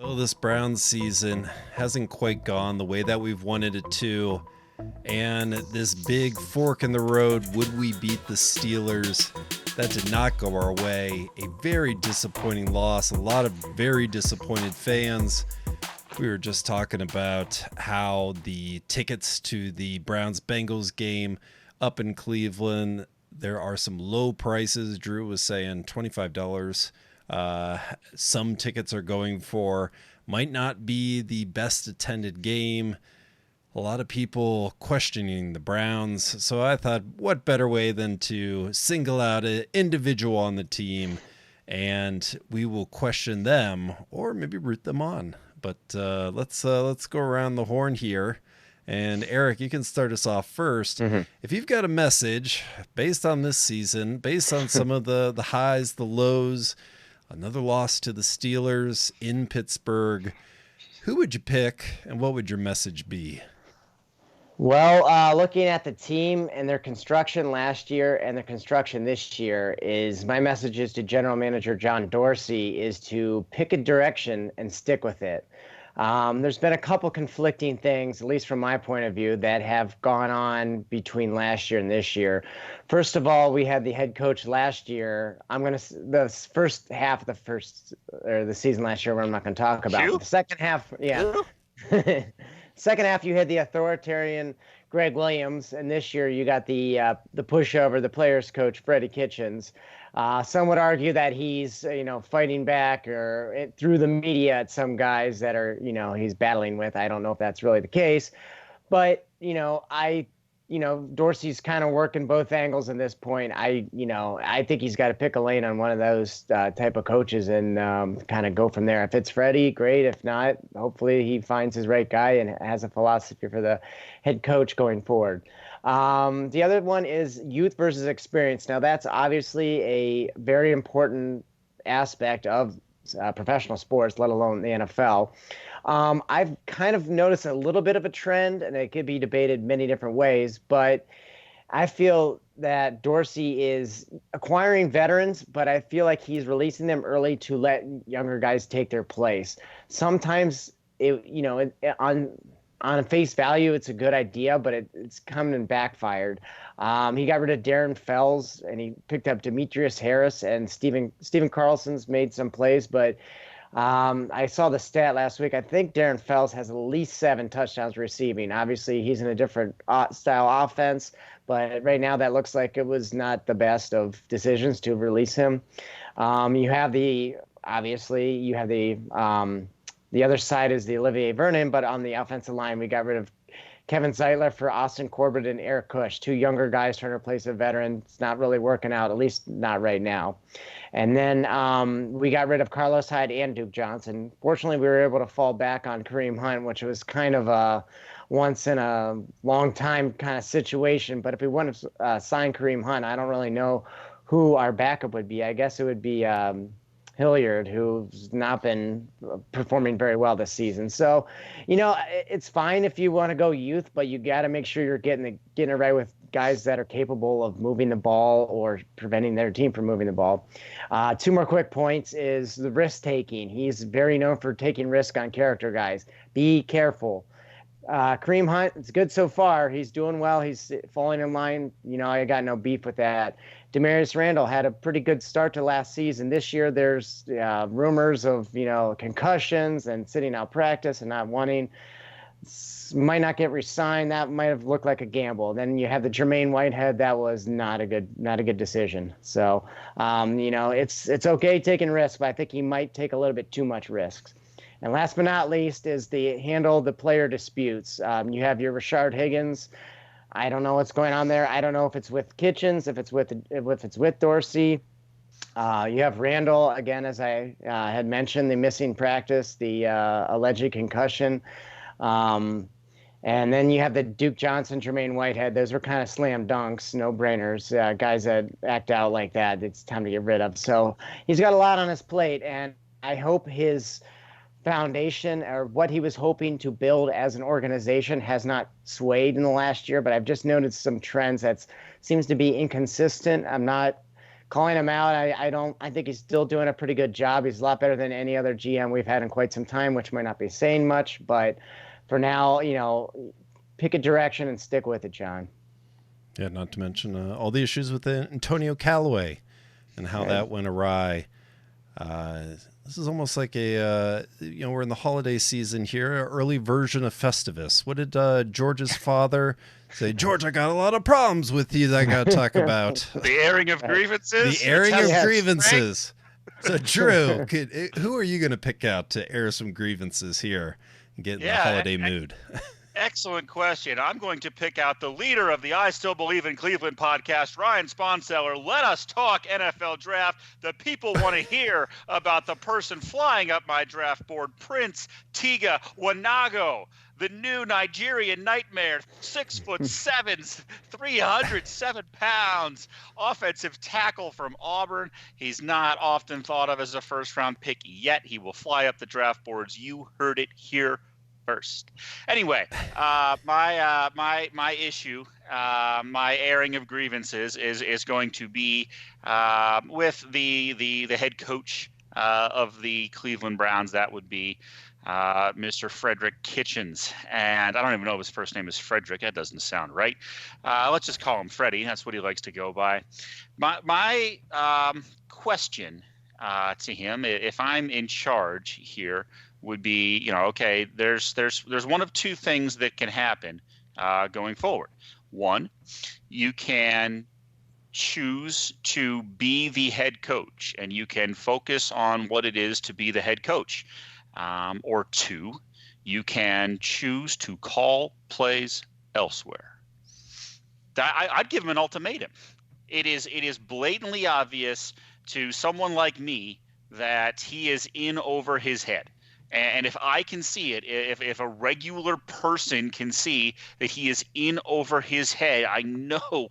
Oh, this Browns season hasn't quite gone the way that we've wanted it to. And this big fork in the road, would we beat the Steelers? That did not go our way. A very disappointing loss. A lot of very disappointed fans. We were just talking about how the tickets to the Browns Bengals game up in Cleveland, there are some low prices. Drew was saying $25. Some tickets are going for, might not be the best attended game. A lot of people questioning the Browns. So I thought, what better way than to single out an individual on the team, and we will question them or maybe root them on. But let's go around the horn here. And Eric, you can start us off first. Mm-hmm. If you've got a message based on this season, based on some of the highs, the lows, another loss to the Steelers in Pittsburgh, who would you pick and what would your message be? Well, looking at the team and their construction last year and their construction this year, is my message is to General Manager John Dorsey is to pick a direction and stick with it. There's been a couple conflicting things, at least from my point of view, that have gone on between last year and this year. First of all, we had the head coach last year. The first half of the season last year, I'm not going to talk about. The second half, yeah. Second half, you had the authoritarian Greg Williams, and this year you got the pushover, the players' coach Freddie Kitchens. Some would argue that he's fighting back or through the media at some guys that are he's battling with. I don't know if that's really the case, but Dorsey's kind of working both angles at this point. I think he's got to pick a lane on one of those type of coaches and kind of go from there. If it's Freddie, great. If not, hopefully he finds his right guy and has a philosophy for the head coach going forward. The other one is youth versus experience. Now, that's obviously a very important aspect of professional sports, let alone the NFL. I've kind of noticed a little bit of a trend, and it could be debated many different ways, but I feel that Dorsey is acquiring veterans, but I feel like he's releasing them early to let younger guys take their place. Sometimes, on face value, it's a good idea, but it's come and backfired. He got rid of Darren Fells, and he picked up Demetrius Harris, and Stephen Carlson's made some plays, but I saw the stat last week. I think Darren Fells has at least 7 touchdowns receiving. Obviously, he's in a different style offense, but right now that looks like it was not the best of decisions to release him. You have the other side is the Olivier Vernon, but on the offensive line, we got rid of Kevin Zeitler for Austin Corbett and Eric Kush, 2 younger guys trying to replace a veteran. It's not really working out, at least not right now. And then we got rid of Carlos Hyde and Duke Johnson. Fortunately, we were able to fall back on Kareem Hunt, which was kind of a once in a long time kind of situation. But if we want to sign Kareem Hunt, I don't really know who our backup would be. I guess it would be Hilliard, who's not been performing very well this season. So, it's fine if you want to go youth, but you got to make sure you're getting it right with guys that are capable of moving the ball or preventing their team from moving the ball. 2 more quick points is the risk taking. He's very known for taking risk on character guys. Be careful. Kareem Hunt, it's good so far. He's doing well. He's falling in line. I got no beef with that. Demarius Randall had a pretty good start to last season. This year, there's rumors of, concussions and sitting out practice and not wanting. Might not get re-signed. That might have looked like a gamble. Then you have the Jermaine Whitehead. That was not a good decision. So, it's okay taking risks, but I think he might take a little bit too much risks. And last but not least is handle the player disputes. You have your Rashard Higgins. I don't know what's going on there. I don't know if it's with Kitchens, if it's with Dorsey. You have Randall, again, as I had mentioned, the missing practice, the alleged concussion. And then you have the Duke Johnson, Jermaine Whitehead. Those were kind of slam dunks, no-brainers. Guys that act out like that, it's time to get rid of. So he's got a lot on his plate, and I hope his foundation or what he was hoping to build as an organization has not swayed in the last year, but I've just noticed some trends that seems to be inconsistent. I'm not calling him out. I think he's still doing a pretty good job. He's a lot better than any other GM we've had in quite some time, which might not be saying much, but for now, pick a direction and stick with it, John. Yeah, not to mention all the issues with Antonio Callaway and how that went awry. This is almost like we're in the holiday season here, an early version of Festivus. What did George's father say? George, I got a lot of problems with you that I got to talk about. The airing of grievances? The airing of grievances. So, Drew, who are you going to pick out to air some grievances here and get in the holiday mood? Excellent question. I'm going to pick out the leader of the I Still Believe in Cleveland podcast, Ryan Sponseller. Let us talk NFL draft. The people want to hear about the person flying up my draft board, Prince Tiga Wanago, the new Nigerian nightmare, 6'7", 307 pounds, offensive tackle from Auburn. He's not often thought of as a first-round pick yet. He will fly up the draft boards. You heard it here first. Anyway, my issue, my airing of grievances is going to be with the head coach of the Cleveland Browns. That would be Mr. Frederick Kitchens, and I don't even know if his first name is Frederick. That doesn't sound right. Let's just call him Freddie. That's what he likes to go by. My question to him, if I'm in charge here, would be, okay, there's one of two things that can happen going forward. One, you can choose to be the head coach and you can focus on what it is to be the head coach. Or two, you can choose to call plays elsewhere. I'd give him an ultimatum. It is blatantly obvious to someone like me that he is in over his head. And if I can see it, if a regular person can see that he is in over his head, I know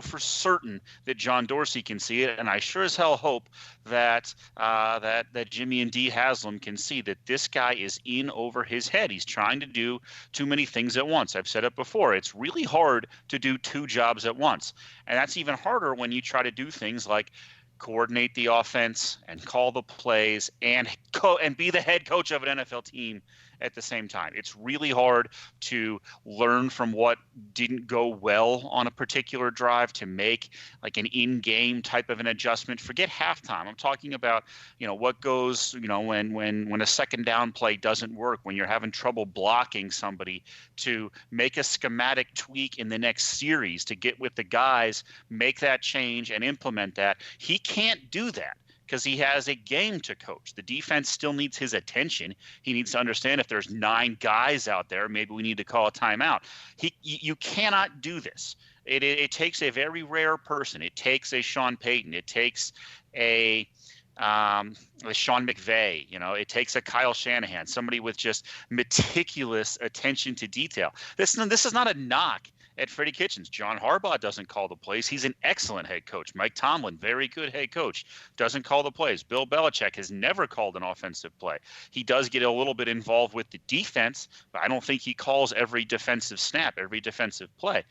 for certain that John Dorsey can see it, and I sure as hell hope that that Jimmy and Dee Haslam can see that this guy is in over his head. He's trying to do too many things at once. I've said it before. It's really hard to do two jobs at once, and that's even harder when you try to do things like coordinate the offense and call the plays and be the head coach of an NFL team at the same time. It's really hard to learn from what didn't go well on a particular drive to make like an in-game type of an adjustment. Forget halftime. I'm talking about, what goes, when a second down play doesn't work, when you're having trouble blocking somebody, to make a schematic tweak in the next series to get with the guys, make that change and implement that. He can't do that because he has a game to coach. The defense still needs his attention. He needs to understand if there's 9 guys out there, maybe we need to call a timeout. You cannot do this. It takes a very rare person. It takes a Sean Payton. It takes a Sean McVay. It takes a Kyle Shanahan, somebody with just meticulous attention to detail. This is not a knock at Freddie Kitchens. John Harbaugh doesn't call the plays. He's an excellent head coach. Mike Tomlin, very good head coach, doesn't call the plays. Bill Belichick has never called an offensive play. He does get a little bit involved with the defense, but I don't think he calls every defensive snap, every defensive play.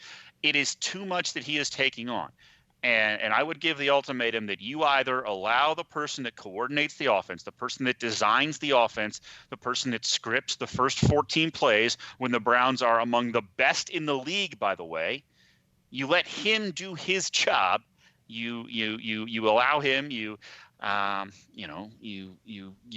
It is too much that he is taking on. And I would give the ultimatum that you either allow the person that coordinates the offense, the person that designs the offense, the person that scripts the first 14 plays when the Browns are among the best in the league, by the way, you let him do his job. You allow him. You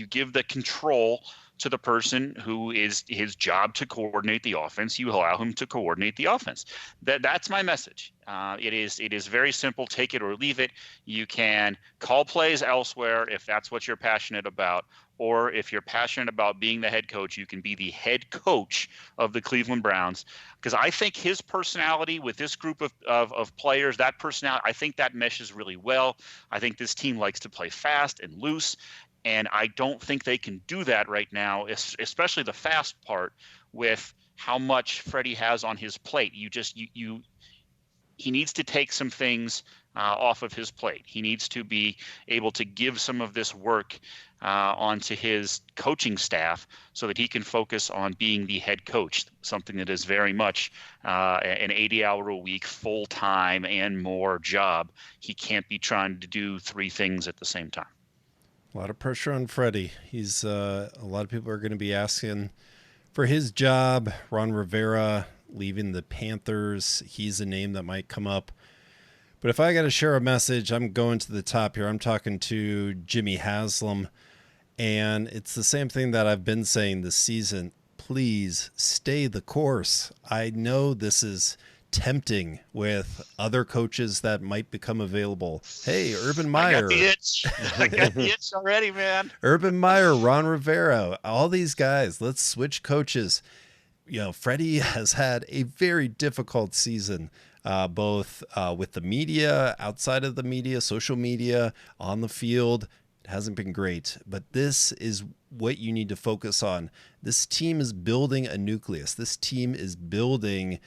give the control to the person who is his job to coordinate the offense. You allow him to coordinate the offense. That's my message. It is very simple. Take it or leave it. You can call plays elsewhere if that's what you're passionate about, or if you're passionate about being the head coach, you can be the head coach of the Cleveland Browns. Because I think his personality with this group of players, that personality, I think that meshes really well. I think this team likes to play fast and loose. And I don't think they can do that right now, especially the fast part with how much Freddie has on his plate. He needs to take some things off of his plate. He needs to be able to give some of this work onto his coaching staff so that he can focus on being the head coach, something that is very much an 80-hour-a-week, full-time and more job. He can't be trying to do 3 things at the same time. A lot of pressure on Freddie. He's a lot of people are going to be asking for his job. Ron Rivera leaving the Panthers. He's a name that might come up. But if I got to share a message, I'm going to the top here. I'm talking to Jimmy Haslam. And it's the same thing that I've been saying this season. Please stay the course. I know this is tempting with other coaches that might become available. Hey, Urban Meyer. I got the itch. I got the itch already, man. Urban Meyer, Ron Rivera, all these guys. Let's switch coaches. You know, Freddie has had a very difficult season, both with the media, outside of the media, social media, on the field. Hasn't been great, but this is what you need to focus on. This team is building a nucleus. This team is building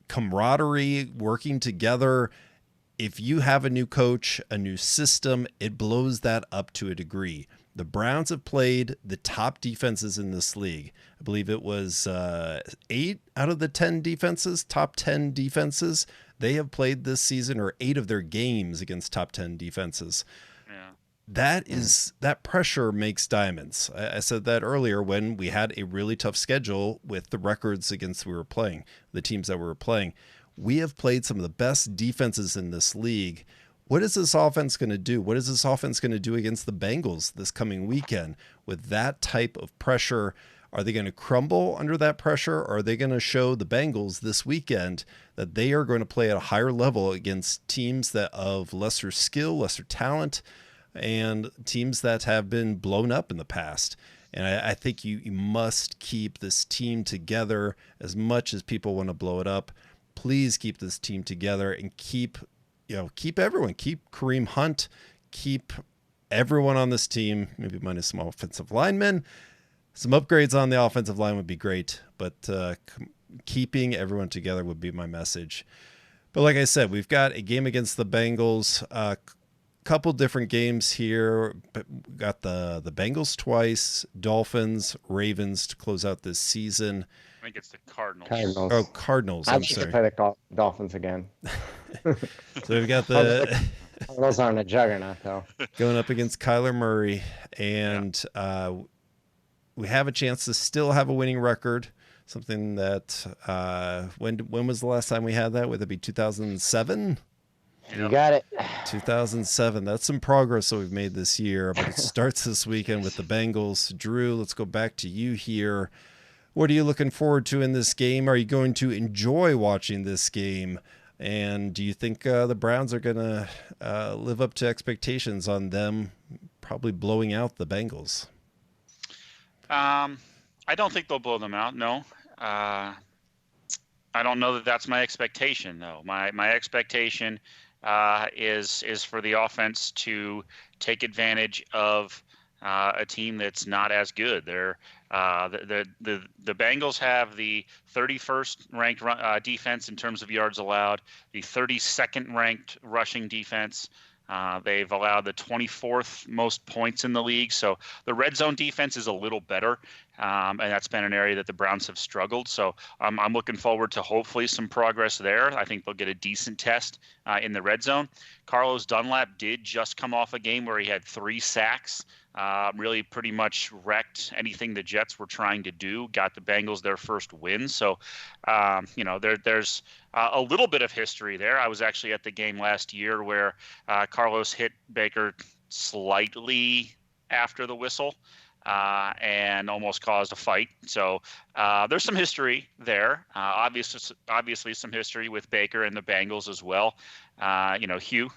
camaraderie, working together. If you have a new coach, a new system, it blows that up to a degree. The Browns have played the top defenses in this league. I believe it was 8 out of the 10 defenses, top 10 defenses. They have played this season, or 8 of their games against top 10 defenses. That pressure makes diamonds. I said that earlier when we had a really tough schedule with the records against the teams that we were playing. We have played some of the best defenses in this league. What is this offense going to do? What is this offense going to do against the Bengals this coming weekend with that type of pressure? Are they going to crumble under that pressure? Or are they going to show the Bengals this weekend that they are going to play at a higher level against teams that of lesser skill, lesser talent, and teams that have been blown up in the past? And I think you must keep this team together as much as people want to blow it up. Please keep this team together and keep everyone, keep Kareem Hunt, keep everyone on this team, maybe minus some offensive linemen. Some upgrades on the offensive line would be great, but keeping everyone together would be my message. But like I said, we've got a game against the Bengals, couple different games here. But we got the Bengals twice, Dolphins, Ravens to close out this season. I think it's the Cardinals. Oh, Cardinals. I'm sorry. I'd like to play the Dolphins again. So we've got the Those aren't a juggernaut, though. Going up against Kyler Murray, and we have a chance to still have a winning record. Something that when was the last time we had that? Would it be 2007? You got it. 2007. That's some progress that we've made this year, but it starts this weekend with the Bengals. Drew, let's go back to you here. What are you looking forward to in this game? Are you going to enjoy watching this game? And do you think the Browns are going to live up to expectations on them probably blowing out the Bengals? I don't think they'll blow them out, no. I don't know that that's my expectation, though. My expectation is for the offense to take advantage of a team that's not as good. They're the Bengals have the 31st ranked defense in terms of yards allowed, the 32nd ranked rushing defense. They've allowed the 24th most points in the league. So the red zone defense is a little better. And that's been an area that the Browns have struggled. So I'm looking forward to hopefully some progress there. I think they'll get a decent test in the red zone. Carlos Dunlap did just come off a game where he had 3 sacks. Really pretty much wrecked anything the Jets were trying to do, got the Bengals their first win. So, there's a little bit of history there. I was actually at the game last year where Carlos hit Baker slightly after the whistle and almost caused a fight. So there's some history there. Obviously some history with Baker and the Bengals as well. Hugh,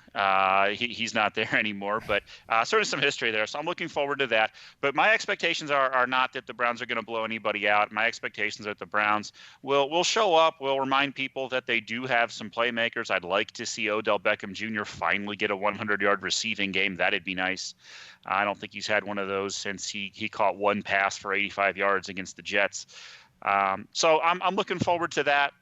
he's not there anymore, but certainly some history there. So I'm looking forward to that. But my expectations are not that the Browns are going to blow anybody out. My expectations are that the Browns will show up, will remind people that they do have some playmakers. I'd like to see Odell Beckham Jr. finally get a 100-yard receiving game. That'd be nice. I don't think he's had one of those since he caught one pass for 85 yards against the Jets. So I'm looking forward to that.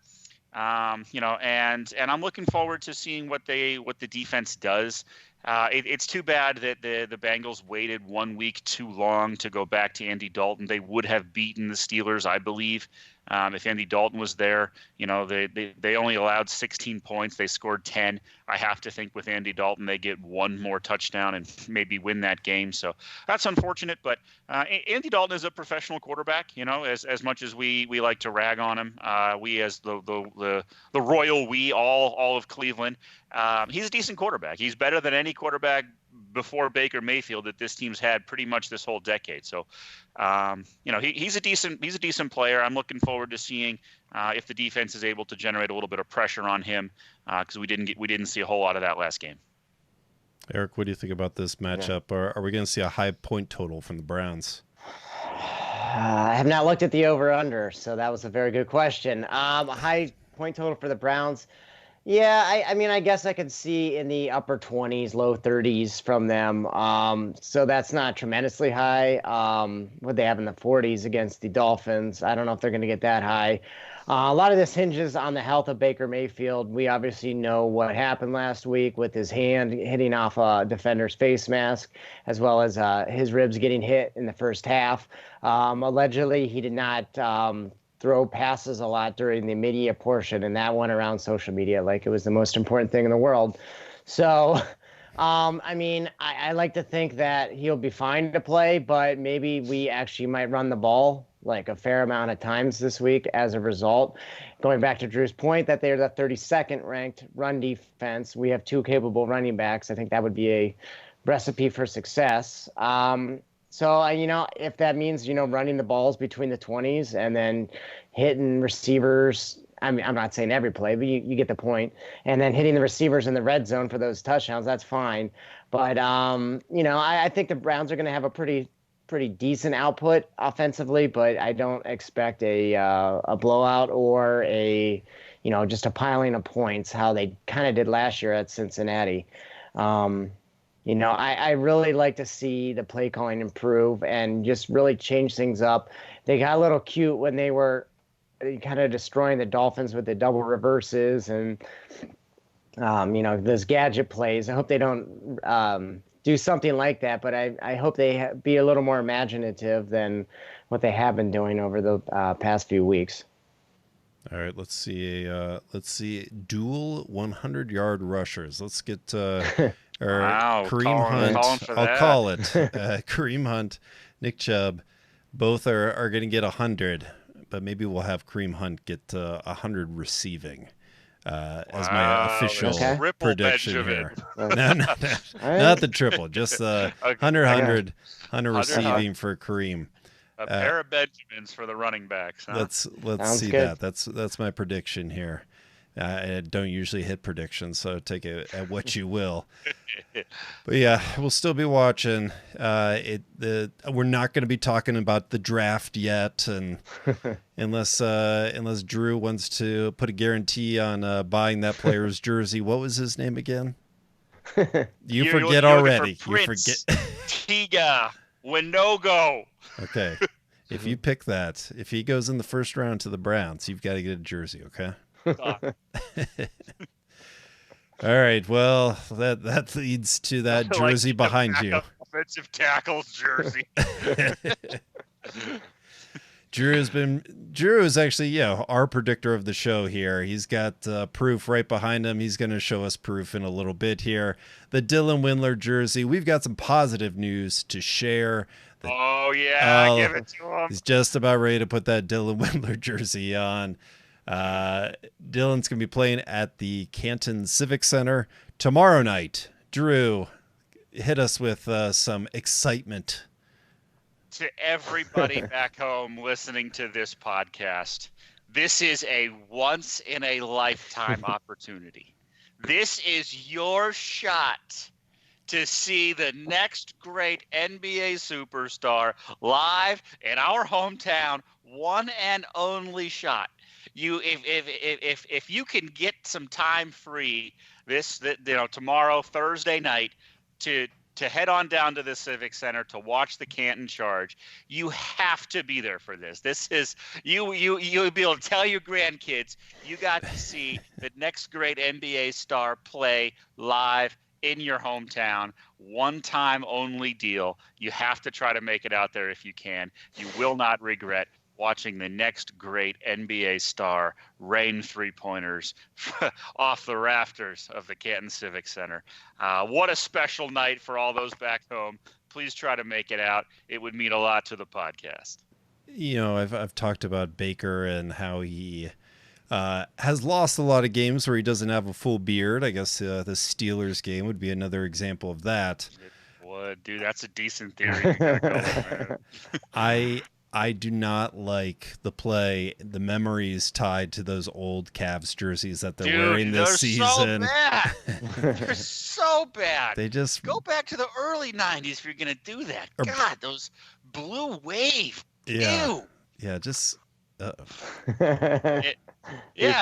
And I'm looking forward to seeing what the defense does It's too bad that the Bengals waited 1 week too long to go back to Andy Dalton. They would have beaten the Steelers, I believe, if Andy Dalton was there. They only allowed 16 points. They scored 10. I have to think with Andy Dalton, they get one more touchdown and maybe win that game. So that's unfortunate. But Andy Dalton is a professional quarterback. As much as we like to rag on him, we as the royal we all of Cleveland. He's a decent quarterback. He's better than any quarterback before Baker Mayfield that this team's had pretty much this whole decade. So, he's a decent player. I'm looking forward to seeing if the defense is able to generate a little bit of pressure on him because we didn't see a whole lot of that last game. Eric, what do you think about this matchup? Yeah. Are we going to see a high point total from the Browns? I have not looked at the over/under, so that was a very good question. A high point total for the Browns. Yeah, I mean, I guess I could see in the upper 20s, low 30s from them. So that's not tremendously high. What they have in the 40s against the Dolphins, I don't know if they're going to get that high. A lot of this hinges on the health of Baker Mayfield. We obviously know what happened last week with his hand hitting off a defender's face mask, as well as his ribs getting hit in the first half. Allegedly, he did not throw passes a lot during the media portion, and that went around social media like it was the most important thing in the world. So, I mean, I like to think that he'll be fine to play, but maybe we actually might run the ball like a fair amount of times this week as a result. Going back to Drew's point that they're the 32nd ranked run defense, we have two capable running backs. I think that would be a recipe for success. So, if that means, running the balls between the 20s and then hitting receivers, I mean, I'm not saying every play, but you get the point. And then hitting the receivers in the red zone for those touchdowns, that's fine. But, I think the Browns are going to have a pretty decent output offensively, but I don't expect a blowout or just a piling of points, how they kind of did last year at Cincinnati. I really like to see the play calling improve and just really change things up. They got a little cute when they were kind of destroying the Dolphins with the double reverses and, those gadget plays. I hope they don't do something like that, but I hope they be a little more imaginative than what they have been doing over the past few weeks. All right, let's see dual 100-yard rushers. Let's get Kareem Hunt. I'll call it Kareem Hunt, Nick Chubb. Both are going to get 100, but maybe we'll have Kareem Hunt get 100 receiving as my official prediction here. No, not the triple, just 100 receiving for Kareem. A pair of Benjamins for the running backs. Huh? Let's Sounds see good. that. That's my prediction here. I don't usually hit predictions, so take it at what you will. But yeah, we'll still be watching. We're not going to be talking about the draft yet, and unless Drew wants to put a guarantee on buying that player's jersey. What was his name again? You forget already. You forget. Tiga Winogo. Okay. If you pick that, if he goes in the first round to the Browns, you've got to get a jersey, okay? All right. Well, that leads to that jersey behind you. Offensive tackle's jersey. Drew is actually, our predictor of the show here. He's got proof right behind him. He's going to show us proof in a little bit here. The Dylan Windler jersey. We've got some positive news to share. Give it to him. He's just about ready to put that Dylan Windler jersey on. Dylan's going to be playing at the Canton Civic Center tomorrow night. Drew, hit us with some excitement. To everybody back home listening to this podcast, this is a once-in-a-lifetime opportunity. This is your shot to see the next great NBA superstar live in our hometown. One and only shot. If you can get some time free tomorrow, Thursday night, to head on down to the Civic Center to watch the Canton Charge, you have to be there for this. This is you'll be able to tell your grandkids you got to see the next great NBA star play live in your hometown, one-time only deal. You have to try to make it out there if you can. You will not regret watching the next great NBA star rain three-pointers off the rafters of the Canton Civic Center. What a special night for all those back home. Please try to make it out. It would mean a lot to the podcast. I've talked about Baker and how he has lost a lot of games where he doesn't have a full beard. I guess the Steelers game would be another example of that. It would, dude. That's a decent theory. You gotta go with, man. I do not like the memories tied to those old Cavs jerseys that they're wearing this season. So bad. They're so bad. They just go back to the early '90s if you're gonna do that. God, those blue wave. Yeah. Ew. Yeah, just. Yeah,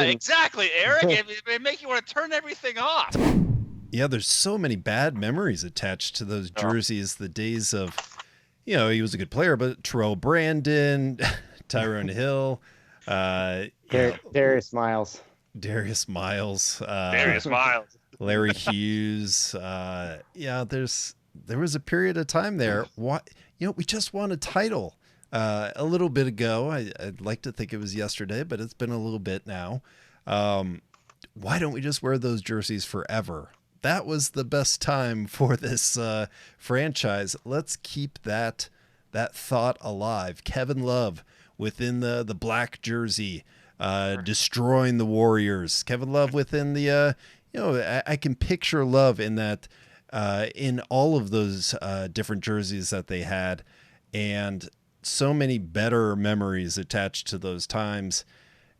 exactly, Eric. It make you want to turn everything off. Yeah, there's so many bad memories attached to those jerseys. The days of, he was a good player, but Terrell Brandon, Tyrone Hill, Darius Miles, Larry Hughes. There was a period of time there. We just won a title a little bit ago. I'd like to think it was yesterday, but it's been a little bit now. Why don't we just wear those jerseys forever? That was the best time for this franchise. Let's keep that thought alive. Kevin Love within the black jersey, destroying the Warriors. Kevin Love within the, I can picture Love in that, in all of those different jerseys that they had, and so many better memories attached to those times.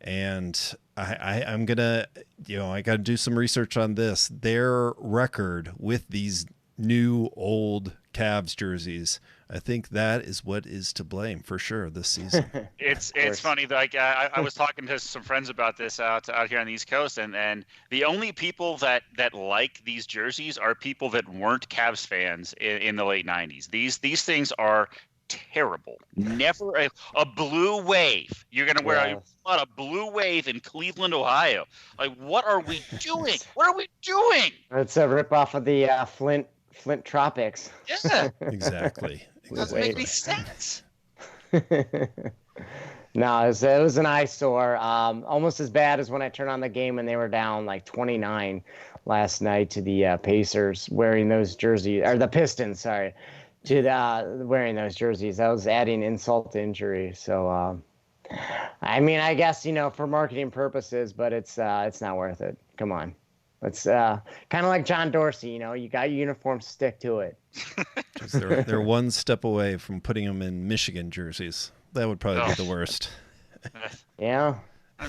And I'm gonna, I got to do some research on this. Their record with these new old Cavs jerseys, I think that is what is to blame for sure this season. It's funny. Like I was talking to some friends about this out here on the East Coast, and the only people that like these jerseys are people that weren't Cavs fans in the late '90s. These things are terrible. Never a blue wave. You're gonna wear a blue wave in Cleveland, Ohio. Like, what are we doing? What are we doing? It's a ripoff of the Flint Tropics. Yeah, exactly. It doesn't make any sense. No, it was an eyesore. Almost as bad as when I turned on the game and they were down like 29 last night to the Pacers wearing those jerseys, or the Pistons, sorry. To wearing those jerseys. That was adding insult to injury. So, I mean, I guess, for marketing purposes, but it's not worth it. Come on. It's kind of like John Dorsey, you got your uniform, stick to it. They're one step away from putting them in Michigan jerseys. That would probably be the worst. Yeah.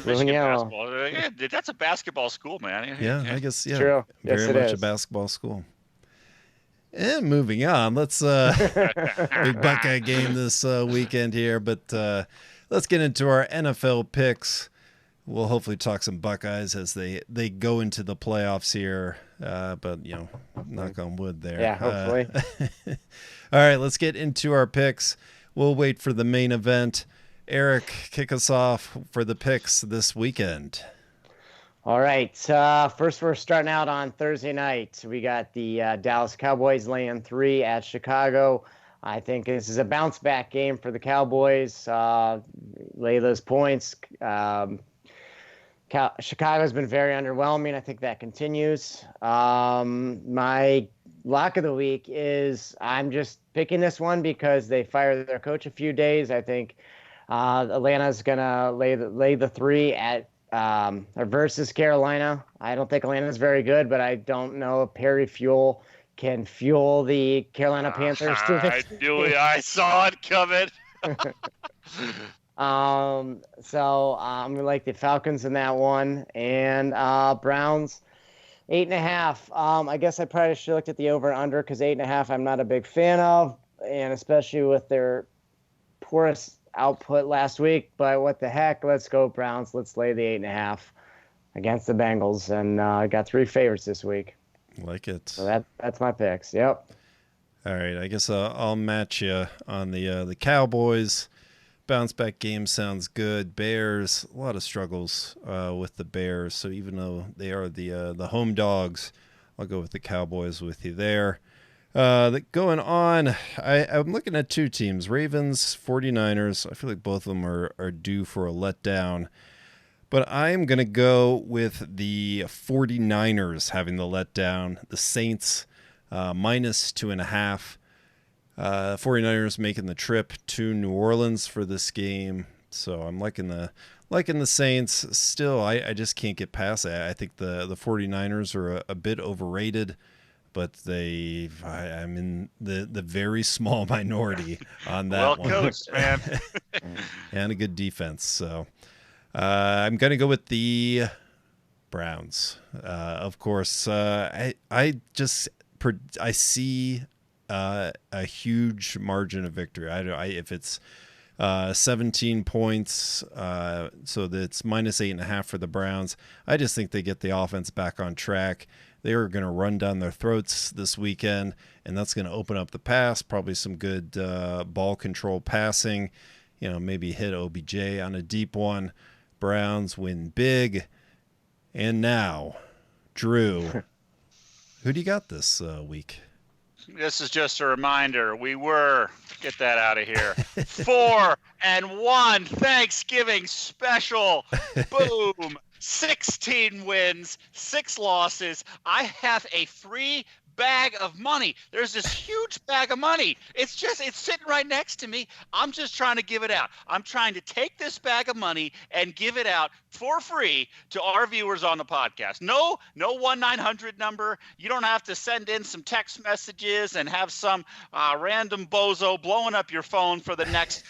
Michigan basketball. Yeah, that's a basketball school, man. Yeah, I guess, yeah. True. Very yes, much is. a basketball school. And moving on, let's big Buckeye game this weekend here, but let's get into our NFL picks. We'll hopefully talk some Buckeyes as they go into the playoffs here, but knock on wood there. Yeah, hopefully. All right, let's get into our picks. We'll wait for the main event. Eric, kick us off for the picks this weekend. All right. First, we're starting out on Thursday night. We got the Dallas Cowboys laying 3 at Chicago. I think this is a bounce back game for the Cowboys. Lay those points. Chicago's been very underwhelming. I think that continues. My lock of the week is I'm just picking this one because they fired their coach a few days. I think Atlanta's gonna lay the 3 at versus Carolina. I don't think Atlanta's very good, but I don't know if Perry Fuel can fuel the Carolina Panthers to victory. I saw it coming. So I'm gonna like the Falcons in that one, and Browns 8.5. I guess I probably should have looked at the over and under because 8.5 I'm not a big fan of, and especially with their poorest output last week. But what the heck? Let's go Browns. Let's lay the 8.5 against the Bengals, and I got 3 favorites this week. Like it. So that's my picks. Yep. All right. I guess I'll match you on the Cowboys. Bounce back game sounds good. Bears, a lot of struggles with the Bears. So even though they are the home dogs, I'll go with the Cowboys with you there. Going on, I'm looking at two teams, Ravens, 49ers. I feel like both of them are due for a letdown. But I'm going to go with the 49ers having the letdown. The Saints, minus 2.5. 49ers making the trip to New Orleans for this game. So I'm liking the Saints. Still, I just can't get past it. I think the 49ers are a bit overrated, but I'm in the very small minority on that one. Well coached, man. And a good defense. So I'm going to go with the Browns. Of course, I see a huge margin of victory. If it's 17 points, so that's minus 8.5 for the Browns. I just think they get the offense back on track. They are going to run down their throats this weekend, and that's going to open up the pass. Probably some good ball control passing. Maybe hit OBJ on a deep one. Browns win big. And now, Drew, who do you got this week? This is just a reminder. Get that out of here. 4-1 Thanksgiving special. Boom. 16 wins, 6 losses. I have a free bag of money. There's this huge bag of money. It's sitting right next to me. I'm just trying to give it out. I'm trying to take this bag of money and give it out for free to our viewers on the podcast. No 1-900 number. You don't have to send in some text messages and have some random bozo blowing up your phone for the next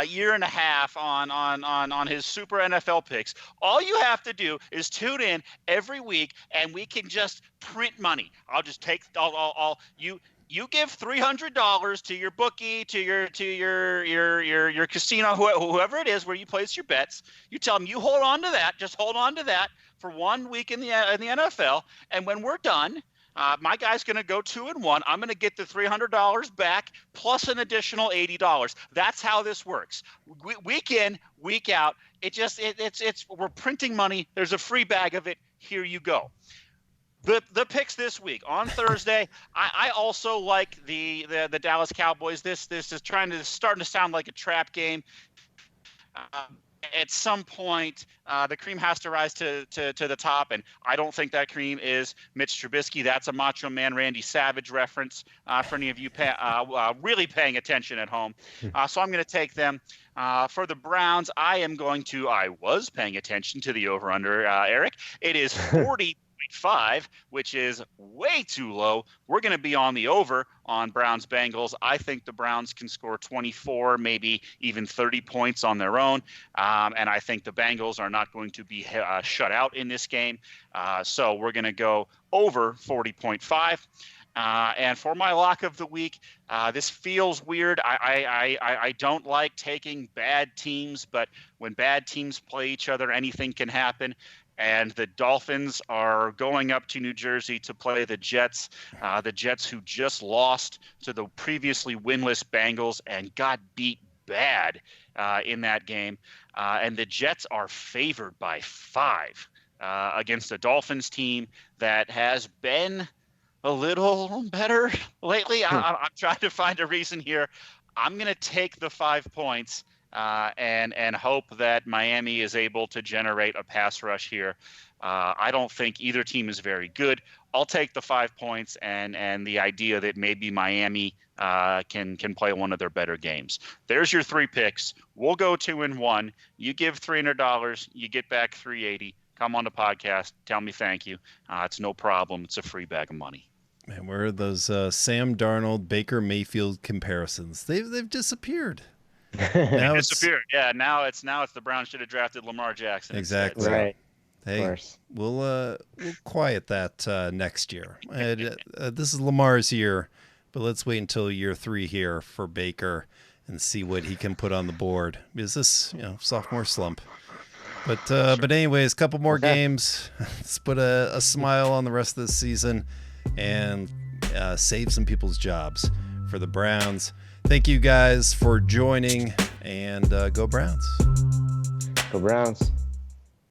year and a half on his super NFL picks. All you have to do is tune in every week, and we can just print money. I'll just take you give $300 to your bookie, to your casino, whoever it is where you place your bets. You tell them you hold on to that, just hold on to that for 1 week in the NFL, and when we're done, my guy's going to go 2-1. I'm going to get the $300 back plus an additional $80. That's how this works. Week in, week out. We're printing money. There's a free bag of it. Here you go. The picks this week on Thursday, I also like the Dallas Cowboys. This is starting to sound like a trap game. At some point, the cream has to rise to the top, and I don't think that cream is Mitch Trubisky. That's a Macho Man Randy Savage reference for any of you really paying attention at home. So I'm going to take them. For the Browns, I was paying attention to the over-under, Eric. It is 40.5, which is way too low. We're going to be on the over on Browns Bengals. I think the Browns can score 24, maybe even 30 points on their own. And I think the Bengals are not going to be shut out in this game. So we're going to go over 40.5. And for my lock of the week, this feels weird. I don't like taking bad teams, but when bad teams play each other, anything can happen. And the Dolphins are going up to New Jersey to play the Jets who just lost to the previously winless Bengals and got beat bad in that game. And the Jets are favored by 5 against a Dolphins team that has been a little better lately. I'm trying to find a reason here. I'm going to take the 5 points. And hope that Miami is able to generate a pass rush here. I don't think either team is very good. I'll take the 5 points and the idea that maybe Miami can play one of their better games. There's your 3 picks. We'll go 2-1. You give $300, you get back $380. Come on the podcast. Tell me thank you. It's no problem. It's a free bag of money. Man, where are those Sam Darnold, Baker Mayfield comparisons? They've disappeared. Now disappeared. Yeah, now it's the Browns should have drafted Lamar Jackson. Exactly. Instead. Right. Hey, we'll quiet that next year. This is Lamar's year, but let's wait until year 3 here for Baker and see what he can put on the board. Is this sophomore slump? But anyways, a couple more games. Let's put a smile on the rest of the season and save some people's jobs for the Browns. Thank you guys for joining, and go Browns. Go Browns.